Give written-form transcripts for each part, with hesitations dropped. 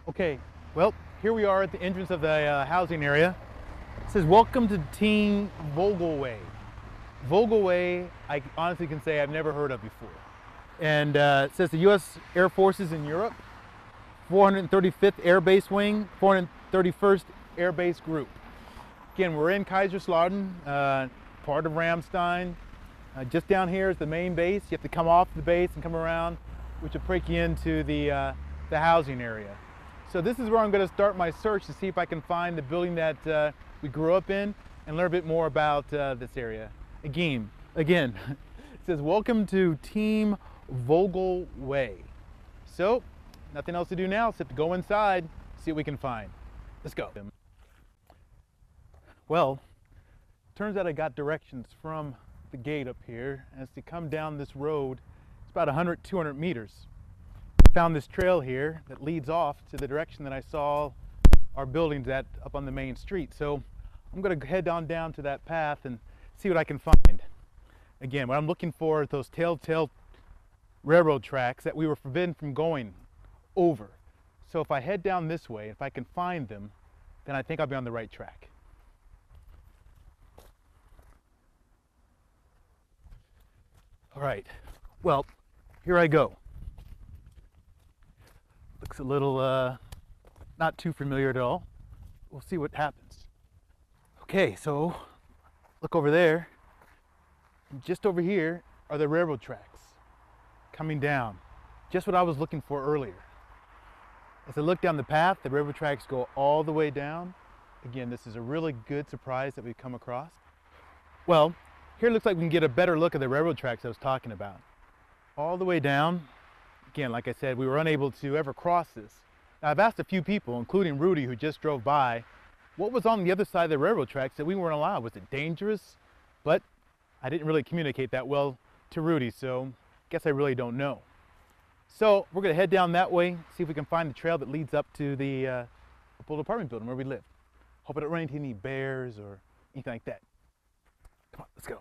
Okay, well, here we are at the entrance of the housing area. It says, welcome to Team Vogelway. Vogelway, I honestly can say I've never heard of before. And it says the U.S. Air Forces in Europe, 435th Air Base Wing, 431st Air Base Group. Again, we're in Kaiserslautern, part of Ramstein. Just down here is the main base. You have to come off the base and come around, which will take you into the housing area. So this is where I'm going to start my search to see if I can find the building that we grew up in and learn a bit more about this area. Again, it says, welcome to Team Vogelway. So, nothing else to do now except to go inside, see what we can find. Let's go. Well, turns out I got directions from the gate up here. As to come down this road, it's about 100, 200 meters. Found this trail here that leads off to the direction that I saw our buildings at up on the main street. So I'm going to head on down to that path and see what I can find. Again, what I'm looking for is those telltale railroad tracks that we were forbidden from going over. So if I head down this way, if I can find them, then I think I'll be on the right track. All right, well, here I go. Looks a little not too familiar at all. We'll see what happens. Okay, so look over there. And just over here are the railroad tracks coming down. Just what I was looking for earlier. As I look down the path, the railroad tracks go all the way down. Again, this is a really good surprise that we've come across. Well, here it looks like we can get a better look at the railroad tracks I was talking about. All the way down. Again, like I said, we were unable to ever cross this. Now, I've asked a few people, including Rudy, who just drove by, what was on the other side of the railroad tracks that we weren't allowed. Was it dangerous? But I didn't really communicate that well to Rudy, so I guess I really don't know. So we're going to head down that way, see if we can find the trail that leads up to the old apartment building where we live. Hope I don't run into any bears or anything like that. Come on, let's go.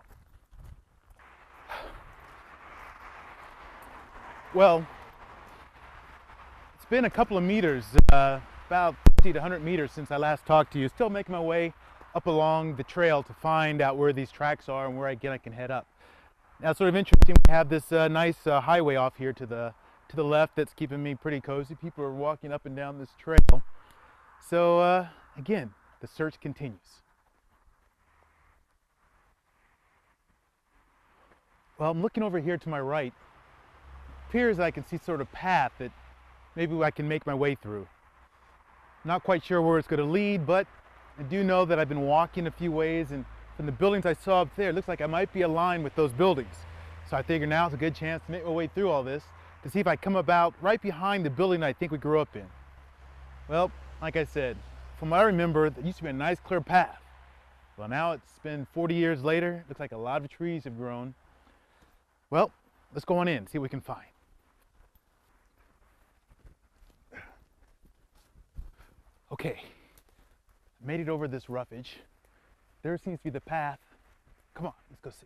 Well, it's been a couple of meters, about 50 to 100 meters since I last talked to you. Still making my way up along the trail to find out where these tracks are and where I can head up. Now, it's sort of interesting. We have this nice highway off here to the left that's keeping me pretty cozy. People are walking up and down this trail. So again, the search continues. Well, I'm looking over here to my right. Appears I can see sort of path that maybe I can make my way through. Not quite sure where it's going to lead, but I do know that I've been walking a few ways, and from the buildings I saw up there, it looks like I might be aligned with those buildings. So I figure now is a good chance to make my way through all this to see if I come about right behind the building I think we grew up in. Well, like I said, from what I remember, there used to be a nice clear path. Well, now it's been 40 years later. Looks like a lot of trees have grown. Well, let's go on in, see what we can find. Okay, made it over this roughage. There seems to be the path. Come on, let's go see.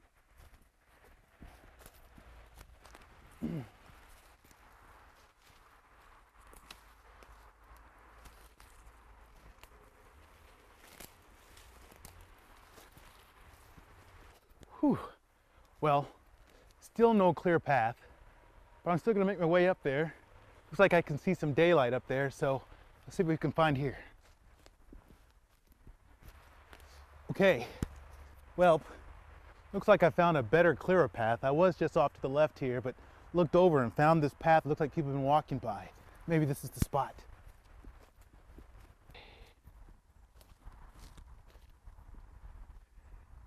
Whew. Well, still no clear path, but I'm still gonna make my way up there. Looks like I can see some daylight up there, so let's see what we can find here. Okay, well, looks like I found a better, clearer path. I was just off to the left here, but looked over and found this path. It looks like people have been walking by. Maybe this is the spot.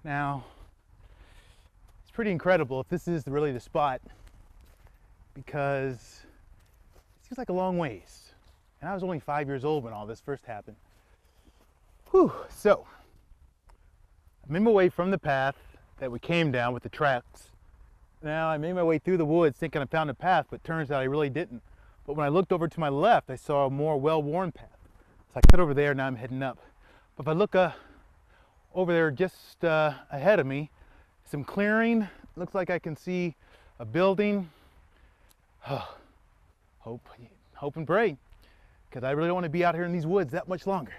Now, it's pretty incredible if this is really the spot, because it seems like a long ways. And I was only 5 years old when all this first happened. Whew, so I made my way from the path that we came down with the tracks. Now I made my way through the woods thinking I found a path, but turns out I really didn't. But when I looked over to my left, I saw a more well-worn path. So I cut over there, now I'm heading up. But if I look over there just ahead of me, some clearing. Looks like I can see a building. Hope and pray. because I really don't want to be out here in these woods that much longer.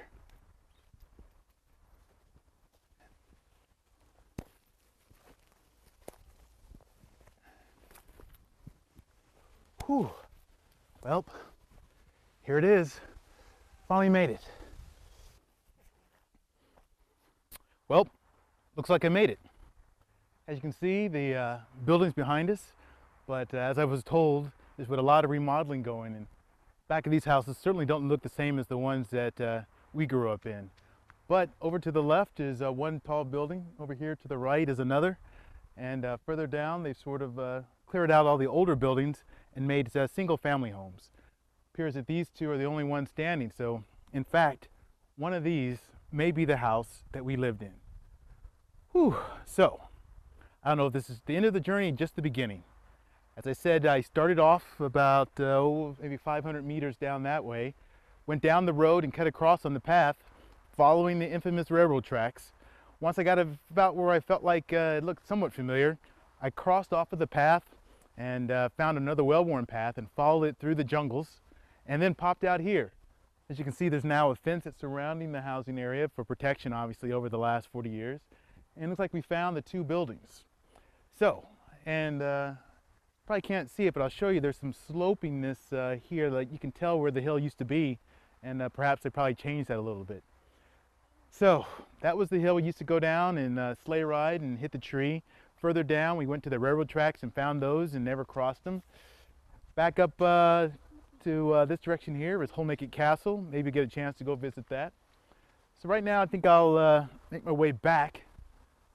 Whew. Well, here it is. Finally made it. Well, looks like I made it. As you can see, the building's behind us, but as I was told, there's been a lot of remodeling going, and back of these houses certainly don't look the same as the ones that we grew up in. But over to the left is one tall building. Over here to the right is another, and further down they've sort of cleared out all the older buildings and made single family homes. Appears that these two are the only ones standing, so in fact one of these may be the house that we lived in. Whew. So I don't know if this is the end of the journey, just the beginning. As I said, I started off about maybe 500 meters down that way, went down the road and cut across on the path following the infamous railroad tracks. Once I got about where I felt like it looked somewhat familiar, I crossed off of the path and found another well-worn path and followed it through the jungles and then popped out here. As you can see, there's now a fence that's surrounding the housing area for protection, obviously, over the last 40 years. And it looks like we found the two buildings. So, and probably can't see it, but I'll show you there's some slopiness here that you can tell where the hill used to be, and perhaps they probably changed that a little bit. So that was the hill we used to go down and sleigh ride and hit the tree. Further down, we went to the railroad tracks and found those and never crossed them. Back up to this direction here is Holnaked Castle. Maybe get a chance to go visit that. So right now I think I'll make my way back,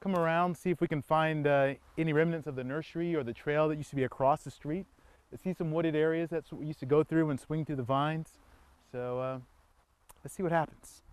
come around, see if we can find any remnants of the nursery or the trail that used to be across the street. I see some wooded areas. That's what we used to go through and swing through the vines. So let's see what happens.